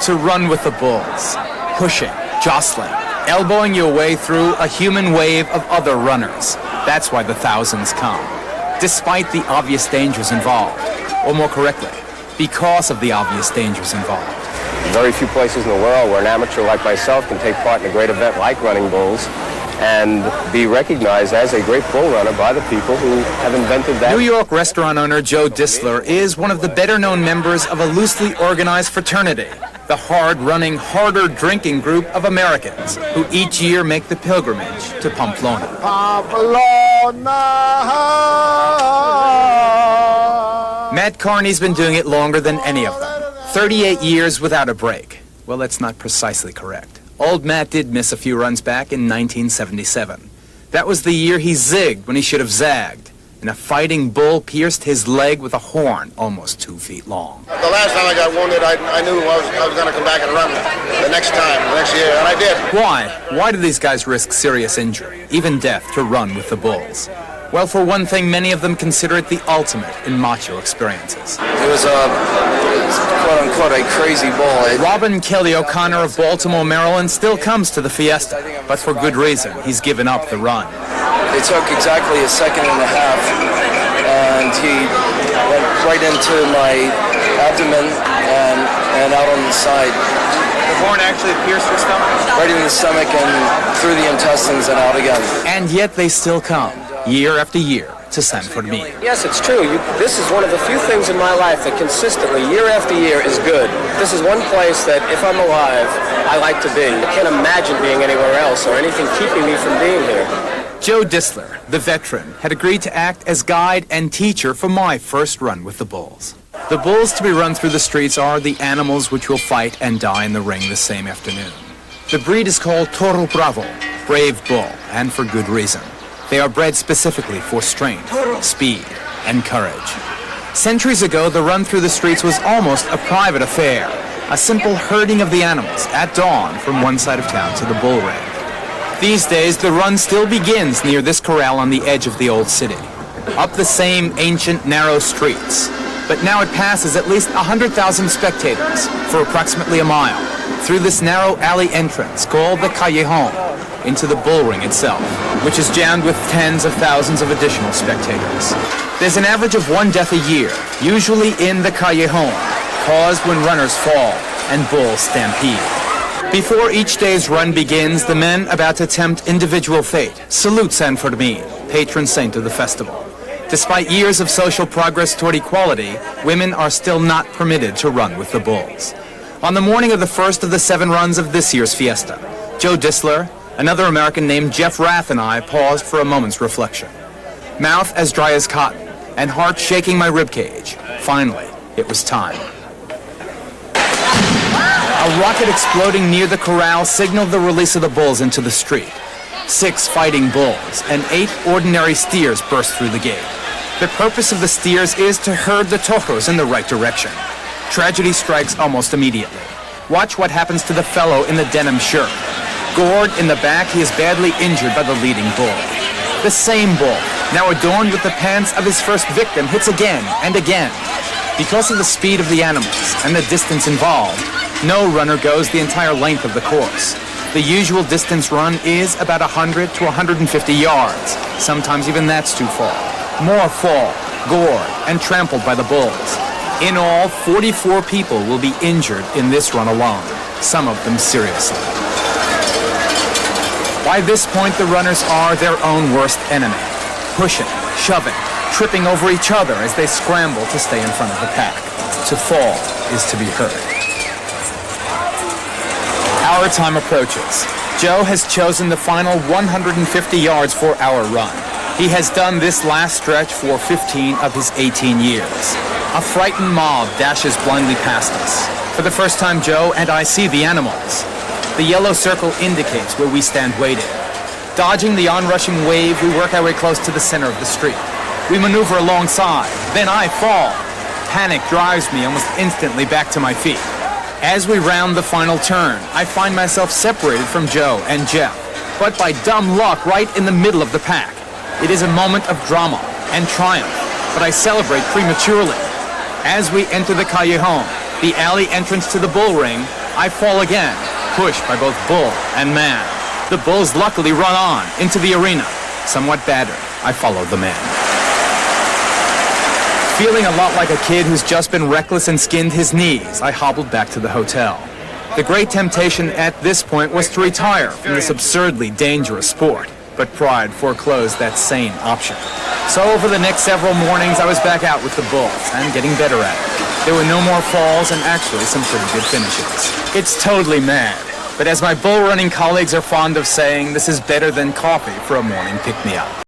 to run with the bulls, pushing, jostling, elbowing your way through a human wave of other runners. That's why the thousands come, despite the obvious dangers involved, or more correctly, because of the obvious dangers involved. Very few places in the world where an amateur like myself can take part in a great event like running bulls and be recognized as a great bull runner by the people who have invented that. New York restaurant owner Joe Disler is one of the better-known members of a loosely organized fraternity, the hard-running, harder-drinking group of Americans who each year make the pilgrimage to Pamplona. Matt Carney's been doing it longer than any of them. 38 years without a break. Well, that's not precisely correct. Old Matt did miss a few runs back in 1977. That was the year he zigged when he should have zagged, and a fighting bull pierced his leg with a horn almost 2 feet long. The last time I got wounded, I knew I was going to come back and run the next year, and I did. Why? Why do these guys risk serious injury, even death, to run with the bulls? Well, for one thing, many of them consider it the ultimate in macho experiences. It was quote-unquote a crazy bull. Robin Kelly O'Connor of Baltimore, Maryland still comes to the fiesta, but for good reason. He's given up the run. It took exactly a second and a half, and he went right into my abdomen and out on the side. The horn actually pierced your stomach? Right in the stomach and through the intestines and out again. And yet they still come, year after year, to Sanford Mead. Yes, it's true. This is one of the few things in my life that consistently, year after year, is good. This is one place that, if I'm alive, I like to be. I can't imagine being anywhere else or anything keeping me from being here. Joe Disler, the veteran, had agreed to act as guide and teacher for my first run with the bulls. The bulls to be run through the streets are the animals which will fight and die in the ring the same afternoon. The breed is called Toro Bravo, brave bull, and for good reason. They are bred specifically for strength, speed, and courage. Centuries ago, the run through the streets was almost a private affair, a simple herding of the animals at dawn from one side of town to the bull ring. These days, the run still begins near this corral on the edge of the old city, up the same ancient, narrow streets. But now it passes at least 100,000 spectators for approximately a mile through this narrow alley entrance called the Callejon into the bull ring itself, which is jammed with tens of thousands of additional spectators. There's an average of 1 death a year, usually in the Callejon, caused when runners fall and bulls stampede. Before each day's run begins, the men about to tempt individual fate salute Sanford Mead, patron saint of the festival. Despite years of social progress toward equality, women are still not permitted to run with the bulls. On the morning of the first of the 7 runs of this year's fiesta, Joe Disler, another American named Jeff Rath, and I paused for a moment's reflection. Mouth as dry as cotton, and heart shaking my ribcage. Finally, it was time. A rocket exploding near the corral signaled the release of the bulls into the street. 6 fighting bulls and 8 ordinary steers burst through the gate. The purpose of the steers is to herd the toros in the right direction. Tragedy strikes almost immediately. Watch what happens to the fellow in the denim shirt. Gored in the back, he is badly injured by the leading bull. The same bull, now adorned with the pants of his first victim, hits again and again. Because of the speed of the animals and the distance involved, no runner goes the entire length of the course. The usual distance run is about 100 to 150 yards. Sometimes even that's too far. More fall, gored, and trampled by the bulls. In all, 44 people will be injured in this run alone, some of them seriously. By this point, the runners are their own worst enemy, pushing, shoving, tripping over each other as they scramble to stay in front of the pack. To fall is to be heard. Our time approaches. Joe has chosen the final 150 yards for our run. He has done this last stretch for 15 of his 18 years. A frightened mob dashes blindly past us. For the first time, Joe and I see the animals. The yellow circle indicates where we stand waiting. Dodging the onrushing wave, we work our way close to the center of the street. We maneuver alongside. Then I fall. Panic drives me almost instantly back to my feet. As we round the final turn, I find myself separated from Joe and Jeff, but by dumb luck, right in the middle of the pack. It is a moment of drama and triumph, but I celebrate prematurely. As we enter the Callejon, the alley entrance to the bull ring, I fall again, pushed by both bull and man. The bulls luckily run on into the arena. Somewhat battered, I follow the man. Feeling a lot like a kid who's just been reckless and skinned his knees, I hobbled back to the hotel. The great temptation at this point was to retire from this absurdly dangerous sport, but pride foreclosed that sane option. So over the next several mornings, I was back out with the bulls and getting better at it. There were no more falls and actually some pretty good finishes. It's totally mad, but as my bull running colleagues are fond of saying, this is better than coffee for a morning pick-me-up.